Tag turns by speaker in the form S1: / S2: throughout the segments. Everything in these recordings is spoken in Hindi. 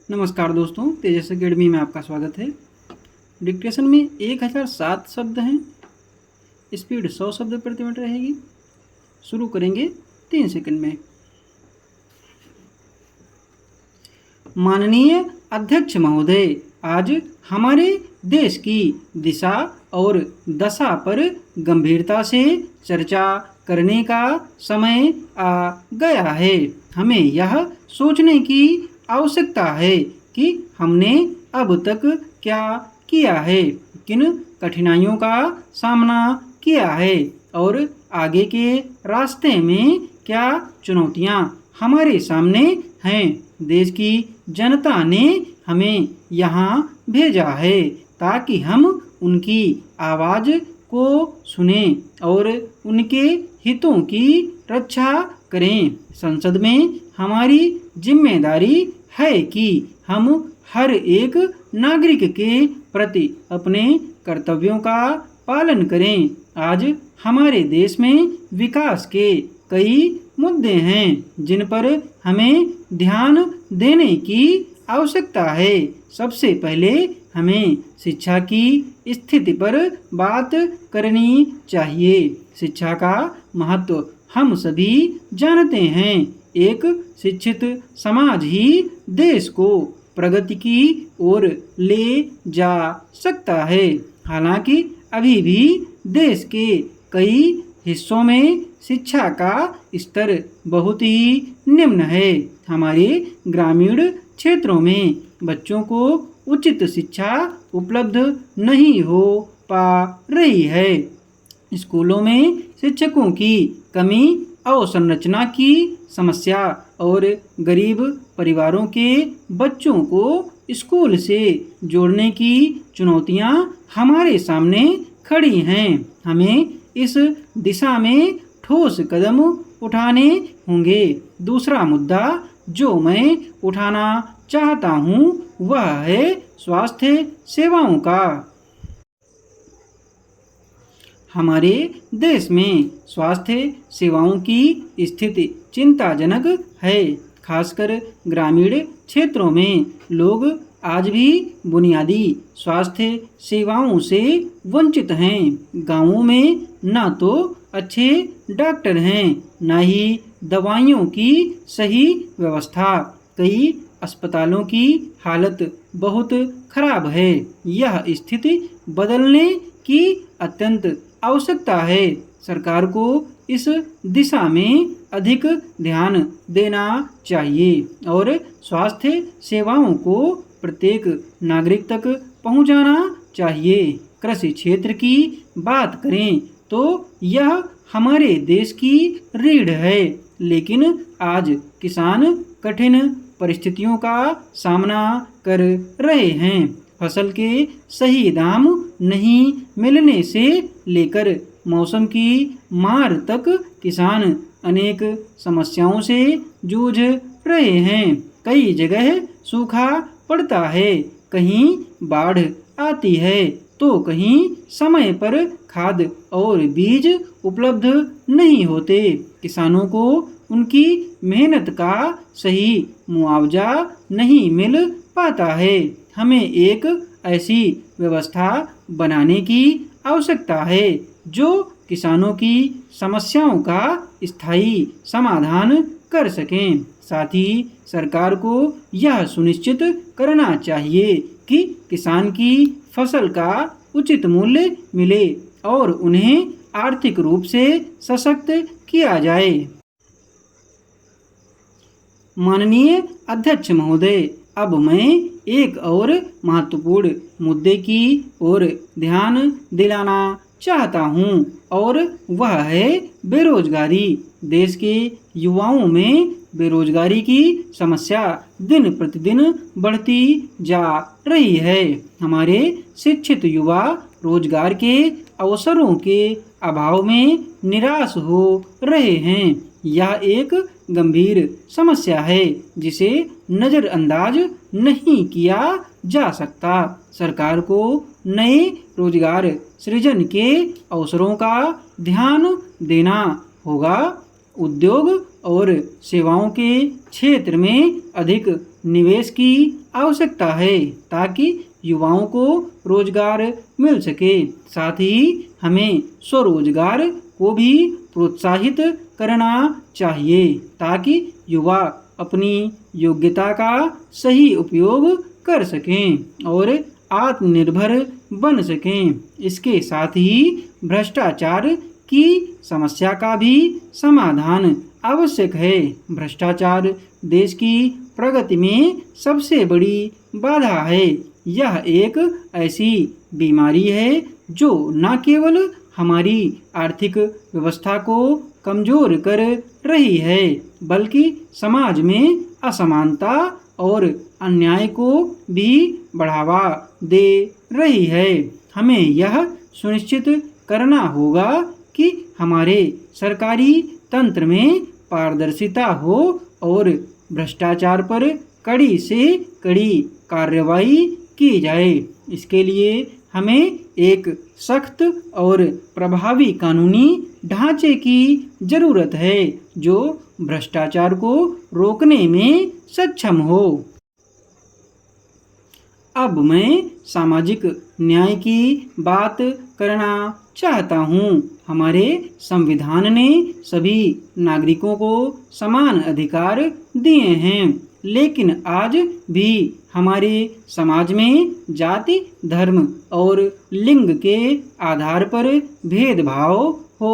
S1: नमस्कार दोस्तों, तेजस अकेडमी में आपका स्वागत है। डिक्टेशन में 1007 शब्द हैं। स्पीड 100 शब्द प्रति मिनट रहेगी। शुरू करेंगे 3 सेकंड में। माननीय अध्यक्ष महोदय, आज हमारे देश की दिशा और दशा पर गंभीरता से चर्चा करने का समय आ गया है। हमें यह सोचने की आवश्यकता है कि हमने अब तक क्या किया है, किन कठिनाइयों का सामना किया है और आगे के रास्ते में क्या चुनौतियां हमारे सामने हैं। देश की जनता ने हमें यहाँ भेजा है ताकि हम उनकी आवाज़ को सुनें और उनके हितों की रक्षा करें। संसद में हमारी जिम्मेदारी है कि हम हर एक नागरिक के प्रति अपने कर्तव्यों का पालन करें। आज हमारे देश में विकास के कई मुद्दे हैं जिन पर हमें ध्यान देने की आवश्यकता है। सबसे पहले हमें शिक्षा की स्थिति पर बात करनी चाहिए। शिक्षा का महत्व हम सभी जानते हैं। एक शिक्षित समाज ही देश को प्रगति की ओर ले जा सकता है। हालांकि अभी भी देश के कई हिस्सों में शिक्षा का स्तर बहुत ही निम्न है। हमारे ग्रामीण क्षेत्रों में बच्चों को उचित शिक्षा उपलब्ध नहीं हो पा रही है। स्कूलों में शिक्षकों की कमी, अवसंरचना की समस्या और गरीब परिवारों के बच्चों को स्कूल से जोड़ने की चुनौतियां हमारे सामने खड़ी हैं। हमें इस दिशा में ठोस कदम उठाने होंगे। दूसरा मुद्दा जो मैं उठाना चाहता हूं वह है स्वास्थ्य सेवाओं का। हमारे देश में स्वास्थ्य सेवाओं की स्थिति चिंताजनक है। खासकर ग्रामीण क्षेत्रों में लोग आज भी बुनियादी स्वास्थ्य सेवाओं से वंचित हैं। गांवों में न तो अच्छे डॉक्टर हैं, न ही दवाइयों की सही व्यवस्था। कई अस्पतालों की हालत बहुत खराब है। यह स्थिति बदलने की अत्यंत आवश्यकता है। सरकार को इस दिशा में अधिक ध्यान देना चाहिए और स्वास्थ्य सेवाओं को प्रत्येक नागरिक तक पहुंचाना चाहिए। कृषि क्षेत्र की बात करें तो यह हमारे देश की रीढ़ है, लेकिन आज किसान कठिन परिस्थितियों का सामना कर रहे हैं। फसल के सही दाम नहीं मिलने से लेकर मौसम की मार तक किसान अनेक समस्याओं से जूझ रहे हैं। कई जगह सूखा पड़ता है, कहीं बाढ़ आती है तो कहीं समय पर खाद और बीज उपलब्ध नहीं होते। किसानों को उनकी मेहनत का सही मुआवजा नहीं मिल पाता है। हमें एक ऐसी व्यवस्था बनाने की आवश्यकता है जो किसानों की समस्याओं का स्थायी समाधान कर सकें। साथ ही सरकार को यह सुनिश्चित करना चाहिए कि किसान की फसल का उचित मूल्य मिले और उन्हें आर्थिक रूप से सशक्त किया जाए। माननीय अध्यक्ष महोदय, अब मैं एक और महत्वपूर्ण मुद्दे की ओर ध्यान दिलाना चाहता हूं और वह है बेरोजगारी। देश के युवाओं में बेरोजगारी की समस्या दिन प्रतिदिन बढ़ती जा रही है। हमारे शिक्षित युवा रोजगार के अवसरों के अभाव में निराश हो रहे हैं। यह एक गंभीर समस्या है जिसे नज़रअंदाज नहीं किया जा सकता। सरकार को नए रोजगार सृजन के अवसरों का ध्यान देना होगा। उद्योग और सेवाओं के क्षेत्र में अधिक निवेश की आवश्यकता है ताकि युवाओं को रोजगार मिल सके। साथ ही हमें स्वरोजगार को भी प्रोत्साहित करना चाहिए ताकि युवा अपनी योग्यता का सही उपयोग कर सकें और आत्मनिर्भर बन सकें। इसके साथ ही भ्रष्टाचार की समस्या का भी समाधान आवश्यक है। भ्रष्टाचार देश की प्रगति में सबसे बड़ी बाधा है। यह एक ऐसी बीमारी है जो न केवल हमारी आर्थिक व्यवस्था को कमजोर कर रही है बल्कि समाज में असमानता और अन्याय को भी बढ़ावा दे रही है। हमें यह सुनिश्चित करना होगा कि हमारे सरकारी तंत्र में पारदर्शिता हो और भ्रष्टाचार पर कड़ी से कड़ी कार्रवाई की जाए। इसके लिए हमें एक सख्त और प्रभावी कानूनी ढांचे की जरूरत है जो भ्रष्टाचार को रोकने में सक्षम हो। अब मैं सामाजिक न्याय की बात करना चाहता हूँ। हमारे संविधान ने सभी नागरिकों को समान अधिकार दिए हैं, लेकिन आज भी हमारे समाज में जाति, धर्म और लिंग के आधार पर भेदभाव हो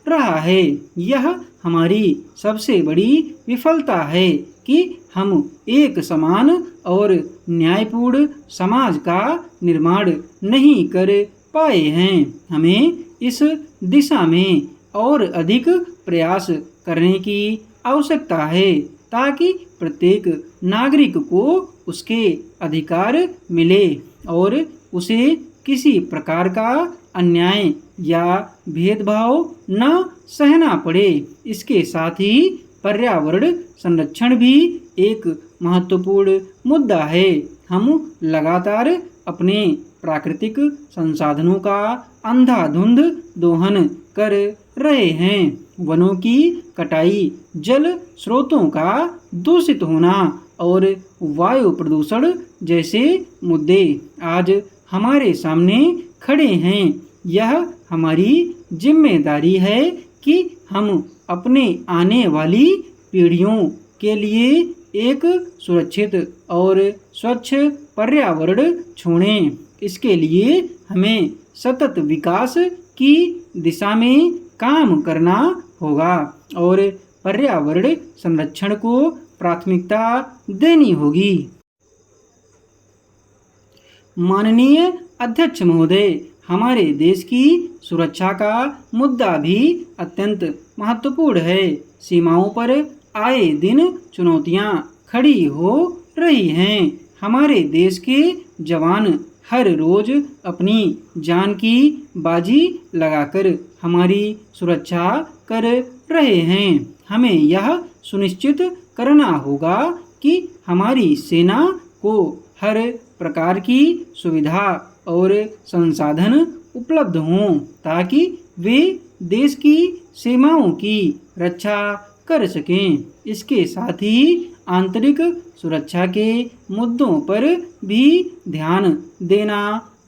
S1: रहा है। यह हमारी सबसे बड़ी विफलता है कि हम एक समान और न्यायपूर्ण समाज का निर्माण नहीं कर पाए हैं। हमें इस दिशा में और अधिक प्रयास करने की आवश्यकता है ताकि प्रत्येक नागरिक को उसके अधिकार मिले और उसे किसी प्रकार का अन्याय या भेदभाव न सहना पड़े। इसके साथ ही पर्यावरण संरक्षण भी एक महत्वपूर्ण मुद्दा है। हम लगातार अपने प्राकृतिक संसाधनों का अंधाधुंध दोहन कर रहे हैं। वनों की कटाई, जल स्रोतों का दूषित होना और वायु प्रदूषण जैसे मुद्दे आज हमारे सामने खड़े हैं। यह हमारी जिम्मेदारी है कि हम अपने आने वाली पीढ़ियों के लिए एक सुरक्षित और स्वच्छ पर्यावरण छोड़ें। इसके लिए हमें सतत विकास की दिशा में काम करना होगा और पर्यावरण संरक्षण को प्राथमिकता देनी होगी। माननीय अध्यक्ष महोदय, हमारे देश की सुरक्षा का मुद्दा भी अत्यंत महत्वपूर्ण है। सीमाओं पर आए दिन चुनौतियां खड़ी हो रही हैं। हमारे देश के जवान हर रोज अपनी जान की बाजी लगाकर हमारी सुरक्षा कर रहे हैं। हमें यह सुनिश्चित करना होगा कि हमारी सेना को हर प्रकार की सुविधा और संसाधन उपलब्ध हों ताकि वे देश की सीमाओं की रक्षा कर सकें। इसके साथ ही आंतरिक सुरक्षा के मुद्दों पर भी ध्यान देना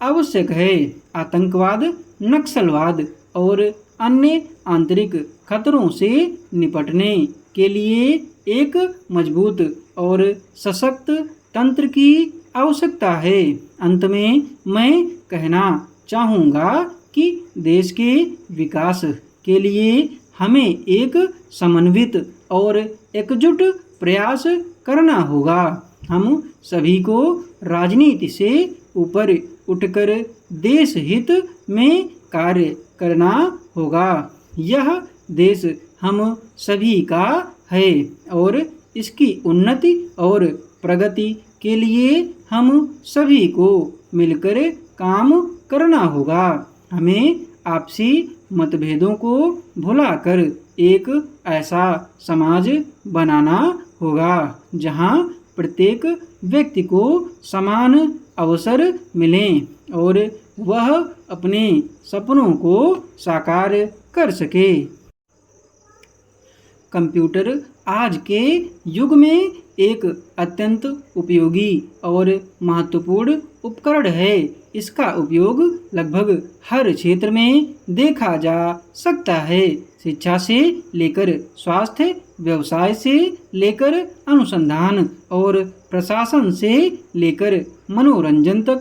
S1: आवश्यक है। आतंकवाद, नक्सलवाद और अन्य आंतरिक खतरों से निपटने के लिए एक मजबूत और सशक्त तंत्र की आवश्यकता है। अंत में मैं कहना चाहूँगा कि देश के विकास के लिए हमें एक समन्वित और एकजुट प्रयास करना होगा। हम सभी को राजनीति से ऊपर उठकर देश हित में कार्य करना होगा। यह देश हम सभी का है और इसकी उन्नति और प्रगति के लिए हम सभी को मिलकर काम करना होगा। हमें आपसी मतभेदों को भुलाकर एक ऐसा समाज बनाना होगा जहां प्रत्येक व्यक्ति को समान अवसर मिलें और वह अपने सपनों को साकार कर सके। कंप्यूटर आज के युग में एक अत्यंत उपयोगी और महत्वपूर्ण उपकरण है। इसका उपयोग लगभग हर क्षेत्र में देखा जा सकता है। शिक्षा से लेकर स्वास्थ्य, व्यवसाय से लेकर अनुसंधान और प्रशासन से लेकर मनोरंजन तक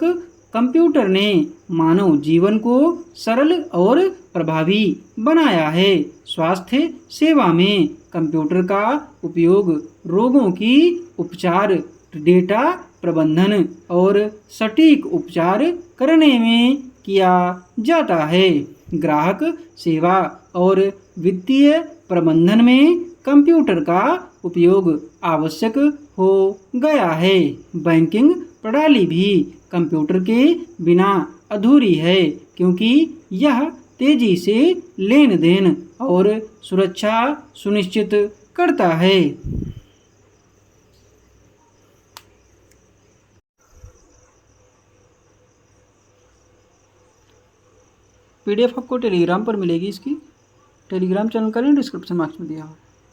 S1: कंप्यूटर ने मानव जीवन को सरल और प्रभावी बनाया है। स्वास्थ्य सेवा में कंप्यूटर का उपयोग रोगों की उपचार, डेटा प्रबंधन और सटीक उपचार करने में किया जाता है। ग्राहक सेवा और वित्तीय प्रबंधन में कंप्यूटर का उपयोग आवश्यक हो गया है। बैंकिंग प्रणाली भी कंप्यूटर के बिना अधूरी है, क्योंकि यह तेजी से लेन देन और सुरक्षा सुनिश्चित करता है। PDF आपको टेलीग्राम पर मिलेगी। इसकी टेलीग्राम चैनल का लिंक डिस्क्रिप्शन बॉक्स में दिया हुआ है।